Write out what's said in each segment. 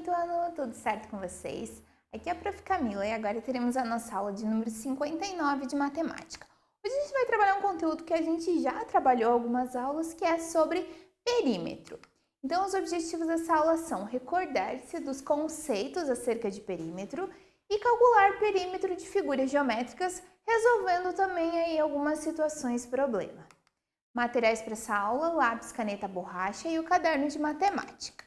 quinto ano, tudo certo com vocês? Aqui é a Prof. Camila e agora teremos a nossa aula de número 59 de matemática. Hoje a gente vai trabalhar um conteúdo que a gente já trabalhou algumas aulas, que é sobre perímetro. Então, os objetivos dessa aula são recordar-se dos conceitos acerca de perímetro e calcular perímetro de figuras geométricas, resolvendo também aí algumas situações problema. Materiais para essa aula, lápis, caneta, borracha e o caderno de matemática.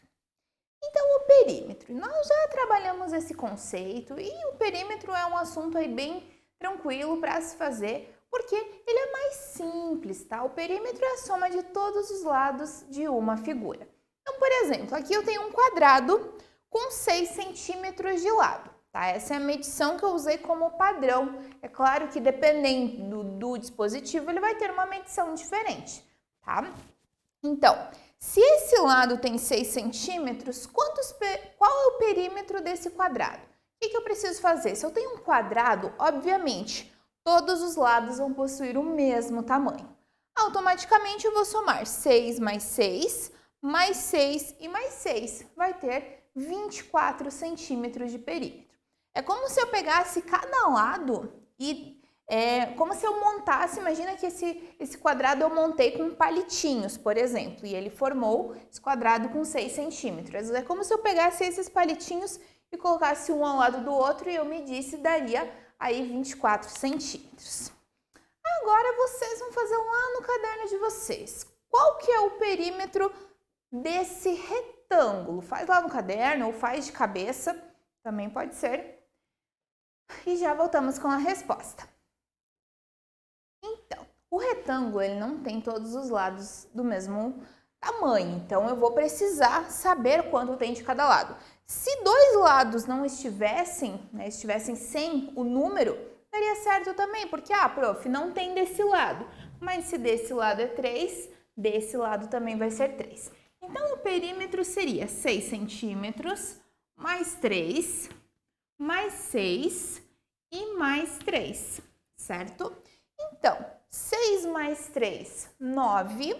Então, o perímetro. Nós já trabalhamos esse conceito e o perímetro é um assunto aí bem tranquilo para se fazer, porque ele é mais simples, tá? O perímetro é a soma de todos os lados de uma figura. Então, por exemplo, aqui eu tenho um quadrado com 6 centímetros de lado, tá? Essa é a medição que eu usei como padrão. É claro que dependendo do dispositivo, ele vai ter uma medição diferente, tá? Então, se esse lado tem 6 centímetros, qual é o perímetro desse quadrado? O que eu preciso fazer? Se eu tenho um quadrado, obviamente, todos os lados vão possuir o mesmo tamanho. Automaticamente eu vou somar 6 mais 6, mais 6 e mais 6. Vai ter 24 centímetros de perímetro. É como se eu pegasse cada lado e como se eu montasse, imagina que esse quadrado eu montei com palitinhos, por exemplo, e ele formou esse quadrado com 6 centímetros. É como se eu pegasse esses palitinhos e colocasse um ao lado do outro e eu medisse, daria aí 24 centímetros. Agora vocês vão fazer lá no caderno de vocês. Qual que é o perímetro desse retângulo? Faz lá no caderno ou faz de cabeça, também pode ser. E já voltamos com a resposta. Então, o retângulo ele não tem todos os lados do mesmo tamanho, então eu vou precisar saber quanto tem de cada lado. Se dois lados não estivessem sem o número, daria certo também, porque, prof, não tem desse lado, mas se desse lado é 3, desse lado também vai ser 3. Então, o perímetro seria 6 centímetros, mais 3, mais 6 e mais 3, certo? Então, 6 mais 3, 9,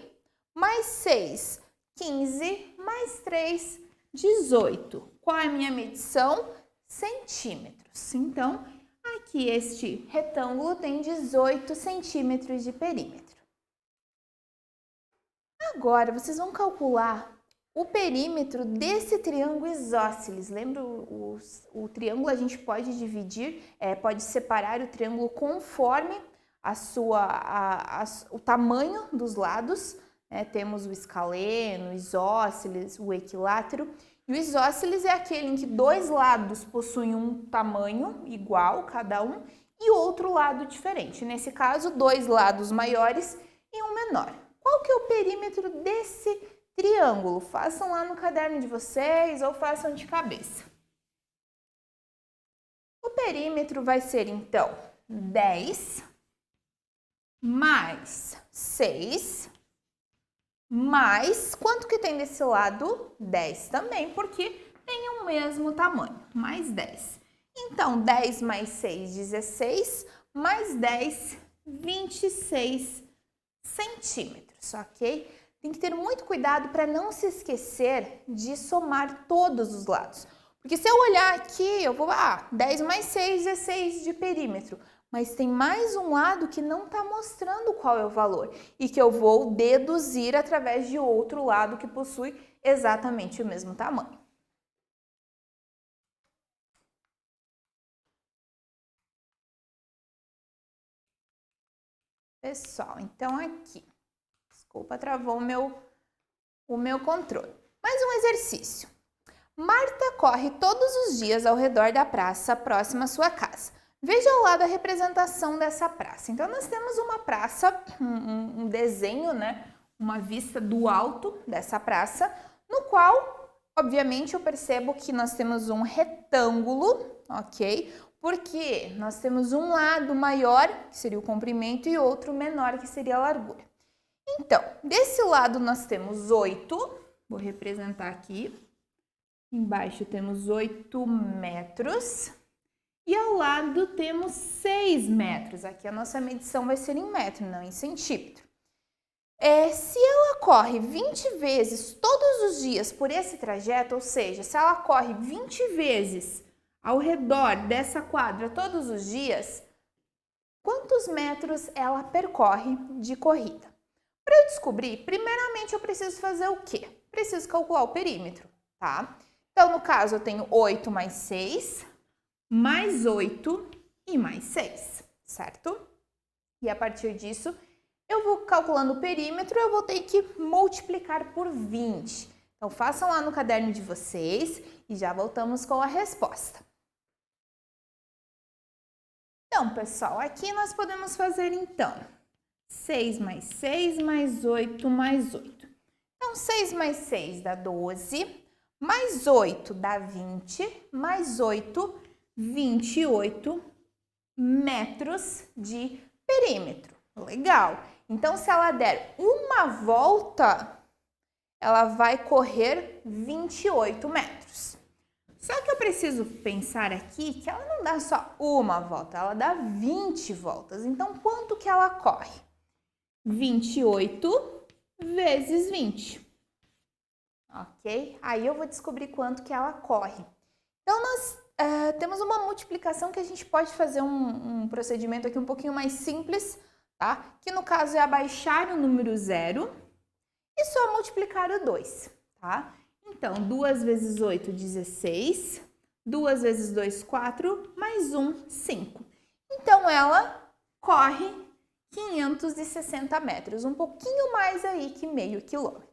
mais 6, 15, mais 3, 18. Qual é a minha medição? Centímetros. Então, aqui este retângulo tem 18 centímetros de perímetro. Agora, vocês vão calcular o perímetro desse triângulo isósceles. Lembra, o triângulo a gente pode dividir, pode separar o triângulo conforme o tamanho dos lados, né? Temos o escaleno, o isósceles, o equilátero. E o isósceles é aquele em que dois lados possuem um tamanho igual, cada um, e outro lado diferente. Nesse caso, dois lados maiores e um menor. Qual que é o perímetro desse triângulo? Façam lá no caderno de vocês ou façam de cabeça. O perímetro vai ser, então, 10 mais 6, mais, quanto que tem desse lado? 10 também, porque tem o mesmo tamanho, mais 10. Então, 10 mais 6, 16, mais 10, 26 centímetros, ok? Tem que ter muito cuidado para não se esquecer de somar todos os lados. Porque se eu olhar aqui, eu vou, 10 mais 6, 16 de perímetro. Mas tem mais um lado que não está mostrando qual é o valor e que eu vou deduzir através de outro lado que possui exatamente o mesmo tamanho. Pessoal, então aqui, desculpa, travou o meu controle. Mais um exercício. Marta corre todos os dias ao redor da praça próxima à sua casa. Veja ao lado a representação dessa praça. Então, nós temos uma praça, um desenho, né? Uma vista do alto dessa praça, no qual, obviamente, eu percebo que nós temos um retângulo, ok? Porque nós temos um lado maior, que seria o comprimento, e outro menor, que seria a largura. Então, desse lado nós temos 8, vou representar aqui. Embaixo temos 8 metros. E ao lado temos 6 metros. Aqui a nossa medição vai ser em metro, não em centímetro. Se ela corre 20 vezes todos os dias por esse trajeto, ou seja, se ela corre 20 vezes ao redor dessa quadra todos os dias, quantos metros ela percorre de corrida? Para eu descobrir, primeiramente eu preciso fazer o quê? Preciso calcular o perímetro, tá? Então, no caso, eu tenho 8 mais 6, mais 8 e mais 6, certo? E a partir disso, eu vou calculando o perímetro, eu vou ter que multiplicar por 20. Então, façam lá no caderno de vocês e já voltamos com a resposta. Então, pessoal, aqui nós podemos fazer, então, 6 mais 6 mais 8 mais 8. Então, 6 mais 6 dá 12, mais 8 dá 20, mais 8, 28 metros de perímetro. Legal! Então, se ela der uma volta, ela vai correr 28 metros. Só que eu preciso pensar aqui que ela não dá só uma volta, ela dá 20 voltas. Então, quanto que ela corre? 28 vezes 20. Ok? Aí eu vou descobrir quanto que ela corre. Então, nós temos uma multiplicação que a gente pode fazer um procedimento aqui um pouquinho mais simples, tá? Que no caso é abaixar o número 0 e só multiplicar o 2, tá? Então, 2 vezes 8, 16. 2 vezes 2, 4. Mais 1, 5. Então, ela corre 560 metros, um pouquinho mais aí que meio quilômetro.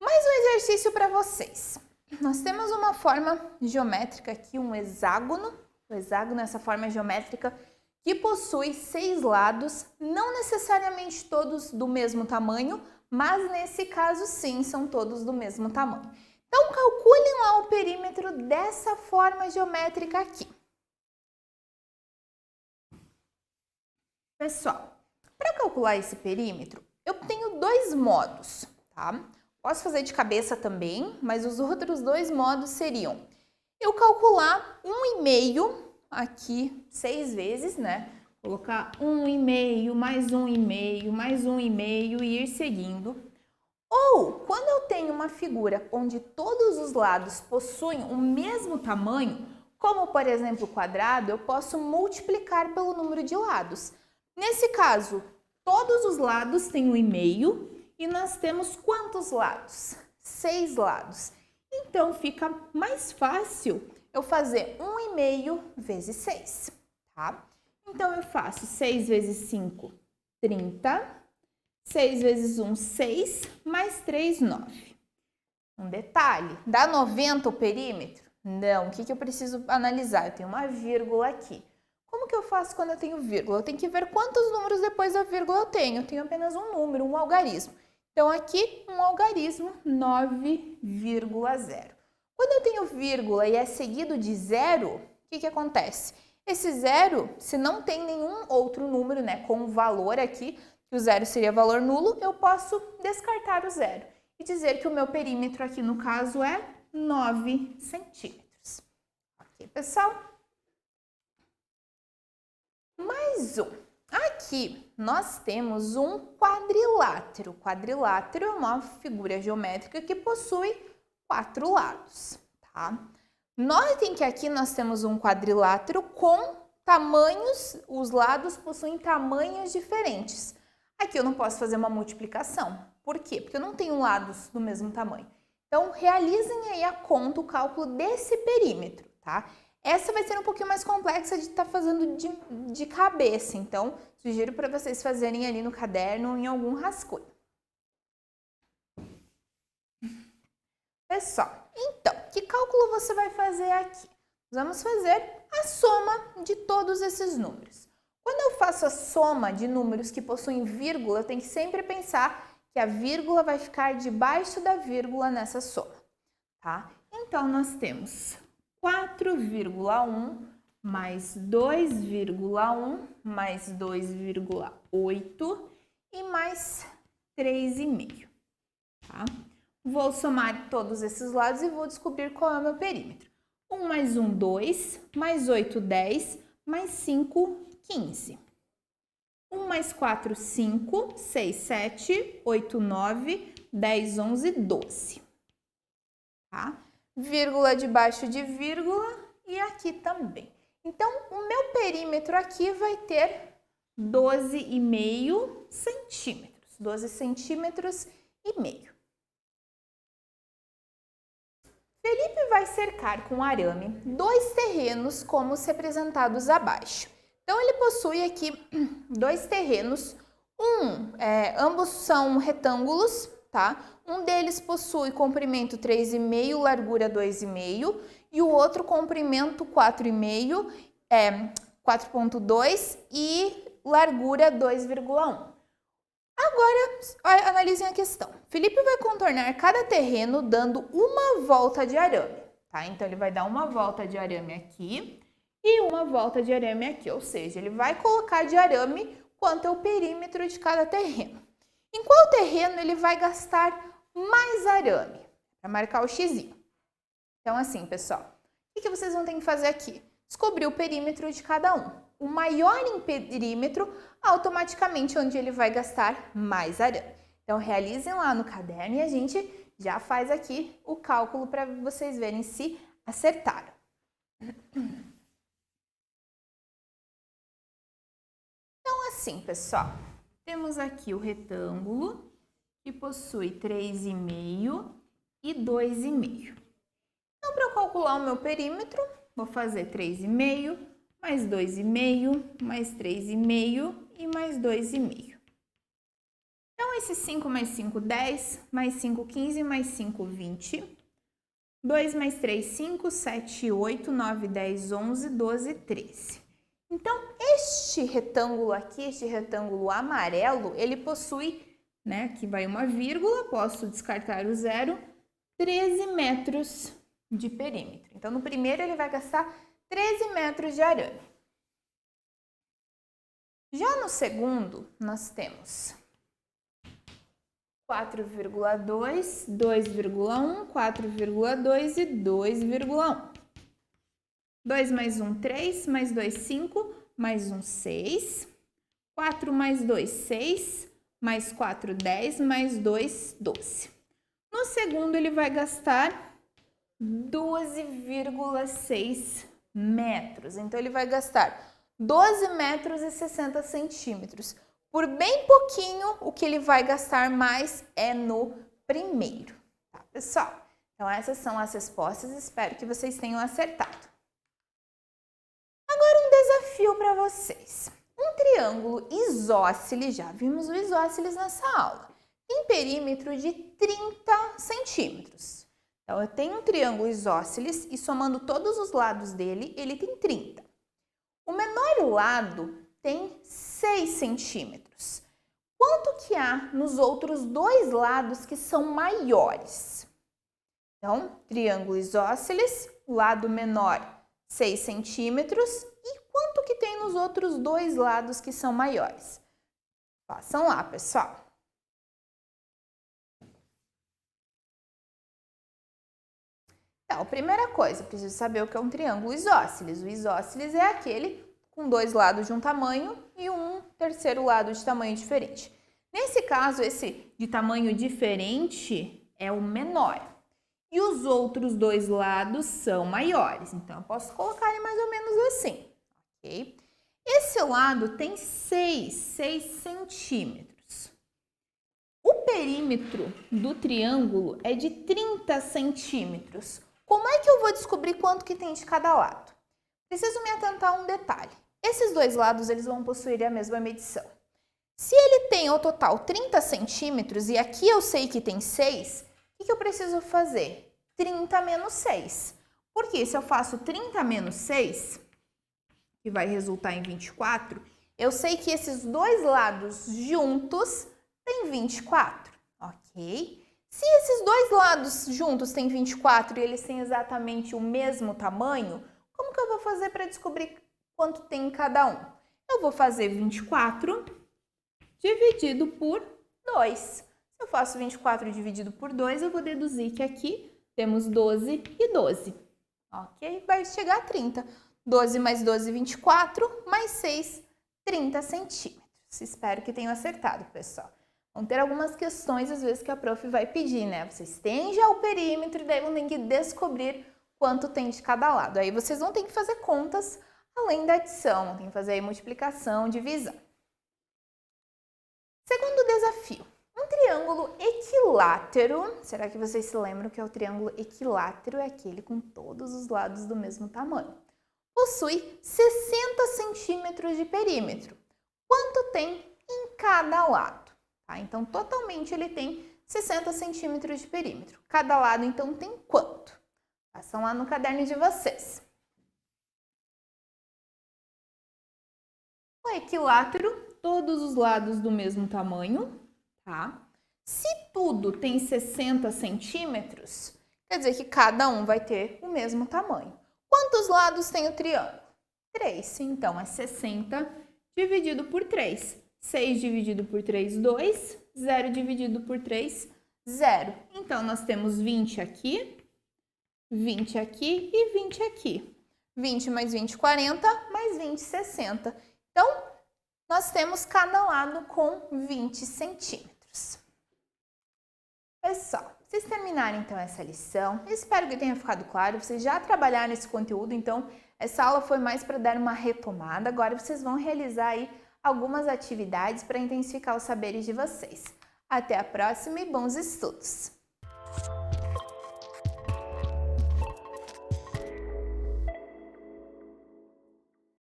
Mais um exercício para vocês. Nós temos uma forma geométrica aqui, um hexágono. O hexágono é essa forma geométrica que possui 6 lados, não necessariamente todos do mesmo tamanho, mas nesse caso sim, são todos do mesmo tamanho. Então, calculem lá o perímetro dessa forma geométrica aqui. Pessoal, para calcular esse perímetro, eu tenho 2 modos, tá? Posso fazer de cabeça também, mas os outros 2 modos seriam eu calcular 1,5 aqui 6 vezes, né? Colocar 1,5 mais 1,5 mais 1,5 e ir seguindo. Ou, quando eu tenho uma figura onde todos os lados possuem o mesmo tamanho, como por exemplo o quadrado, eu posso multiplicar pelo número de lados. Nesse caso, todos os lados têm 1,5 e nós temos quantos lados? 6 lados. Então, fica mais fácil eu fazer 1,5 vezes 6, tá? Então, eu faço 6 vezes 5, 30. 6 vezes 1, 6, mais 3, 9. Um detalhe, dá 90 o perímetro? Não, o que eu preciso analisar? Eu tenho uma vírgula aqui. Como que eu faço quando eu tenho vírgula? Eu tenho que ver quantos números depois da vírgula eu tenho. Eu tenho apenas um número, um algarismo. Então, aqui, um algarismo, 9,0. Quando eu tenho vírgula e é seguido de zero, o que acontece? Esse zero, se não tem nenhum outro número, né, com valor aqui, que o zero seria valor nulo, eu posso descartar o zero e dizer que o meu perímetro aqui, no caso, é 9 centímetros. Ok, pessoal? Mais um. Aqui, nós temos um quadrilátero. Quadrilátero é uma figura geométrica que possui 4 lados, tá? Notem que aqui nós temos um quadrilátero com tamanhos, os lados possuem tamanhos diferentes. Aqui eu não posso fazer uma multiplicação. Por quê? Porque eu não tenho lados do mesmo tamanho. Então, realizem aí a conta, o cálculo desse perímetro, tá? Essa vai ser um pouquinho mais complexa de estar fazendo de cabeça, então, sugiro para vocês fazerem ali no caderno ou em algum rascunho. Pessoal, então, que cálculo você vai fazer aqui? Vamos fazer a soma de todos esses números. Quando eu faço a soma de números que possuem vírgula, eu tenho que sempre pensar que a vírgula vai ficar debaixo da vírgula nessa soma, tá? Então, nós temos 4,1 mais 2,1 mais 2,8 e mais 3,5, tá? Vou somar todos esses lados e vou descobrir qual é o meu perímetro. 1 mais 1, 2, mais 8, 10, mais 5, 15. 1 mais 4, 5, 6, 7, 8, 9, 10, 11, 12. Tá? Vírgula debaixo de vírgula e aqui também. Então, o meu perímetro aqui vai ter 12,5 centímetros. 12 centímetros e meio. Felipe vai cercar com arame 2 terrenos como os representados abaixo. Então, ele possui aqui 2 terrenos, ambos são retângulos, tá? Um deles possui comprimento 3,5, largura 2,5 e o outro comprimento 4,5, 4,2 e largura 2,1. Agora, analisem a questão. Felipe vai contornar cada terreno dando uma volta de arame, tá? Então, ele vai dar uma volta de arame aqui e uma volta de arame aqui, ou seja, ele vai colocar de arame quanto é o perímetro de cada terreno. Em qual terreno ele vai gastar mais arame? Para marcar o xizinho. Então, assim, pessoal, o que vocês vão ter que fazer aqui? Descobrir o perímetro de cada um. O maior em perímetro, automaticamente onde ele vai gastar mais arame. Então, realizem lá no caderno e a gente já faz aqui o cálculo para vocês verem se acertaram. Então, assim, pessoal, temos aqui o retângulo que possui 3,5 e 2,5. Então, para eu calcular o meu perímetro, vou fazer 3,5 mais 2,5, mais 3,5 e mais 2,5. Então, esse 5 mais 5, 10, mais 5, 15, mais 5, 20. 2 mais 3, 5, 7, 8, 9, 10, 11, 12, 13. Então, este retângulo aqui, este retângulo amarelo, ele possui, né, aqui vai uma vírgula, posso descartar o zero, 13 metros de perímetro. Então, no primeiro ele vai gastar 13 metros de arame. Já no segundo, nós temos 4,2, 2,1, 4,2 e 2,1. 2 mais 1, 3, mais 2, 5, mais 1, 6. 4 mais 2, 6, mais 4, 10, mais 2, 12. No segundo, ele vai gastar 12,6 metros. Então, ele vai gastar 12 metros e 60 centímetros. Por bem pouquinho, o que ele vai gastar mais é no primeiro, tá, pessoal? Então, essas são as respostas. Espero que vocês tenham acertado. Agora, um desafio para vocês. Um triângulo isósceles, já vimos o isósceles nessa aula, tem perímetro de 30 centímetros. Então, eu tenho um triângulo isósceles e somando todos os lados dele, ele tem 30. O menor lado tem 6 centímetros. Quanto que há nos outros dois lados que são maiores? Então, triângulo isósceles, lado menor 6 centímetros. E quanto que tem nos outros dois lados que são maiores? Façam lá, pessoal. Então, primeira coisa, preciso saber o que é um triângulo isósceles. O isósceles é aquele com dois lados de um tamanho e um terceiro lado de tamanho diferente. Nesse caso, esse de tamanho diferente é o menor. E os outros dois lados são maiores. Então, eu posso colocar ele mais ou menos assim, ok? Esse lado tem 6 centímetros. O perímetro do triângulo é de 30 centímetros. Como é que eu vou descobrir quanto que tem de cada lado? Preciso me atentar a um detalhe. Esses dois lados, eles vão possuir a mesma medição. Se ele tem ao total 30 centímetros e aqui eu sei que tem 6, o que eu preciso fazer? 30 menos 6. Porque se eu faço 30 menos 6, que vai resultar em 24, eu sei que esses dois lados juntos têm 24, ok? Se esses dois lados juntos têm 24 e eles têm exatamente o mesmo tamanho, como que eu vou fazer para descobrir quanto tem em cada um? Eu vou fazer 24 dividido por 2. Se eu faço 24 dividido por 2, eu vou deduzir que aqui temos 12 e 12, ok? Vai chegar a 30. 12 mais 12, 24, mais 6, 30 centímetros. Espero que tenham acertado, pessoal. Vão ter algumas questões, às vezes, que a prof vai pedir, né? Vocês têm já o perímetro e daí vão ter que descobrir quanto tem de cada lado. Aí vocês vão ter que fazer contas além da adição, tem que fazer aí multiplicação, divisão. Segundo desafio. Um triângulo equilátero, será que vocês se lembram que é o triângulo equilátero? É aquele com todos os lados do mesmo tamanho. Possui 60 centímetros de perímetro. Quanto tem em cada lado? Tá? Então, totalmente ele tem 60 centímetros de perímetro. Cada lado, então, tem quanto? Façam lá no caderno de vocês. O equilátero, todos os lados do mesmo tamanho, tá? Se tudo tem 60 centímetros, quer dizer que cada um vai ter o mesmo tamanho. Quantos lados tem o triângulo? 3. Então, é 60 dividido por 3. 6 dividido por 3, 2. 0 dividido por 3, 0. Então, nós temos 20 aqui, 20 aqui e 20 aqui. 20 mais 20, 40, mais 20, 60. Então, nós temos cada lado com 20 centímetros. Pessoal, vocês terminaram então essa lição. Eu espero que tenha ficado claro. Vocês já trabalharam esse conteúdo, então essa aula foi mais para dar uma retomada. Agora vocês vão realizar aí algumas atividades para intensificar os saberes de vocês. Até a próxima e bons estudos!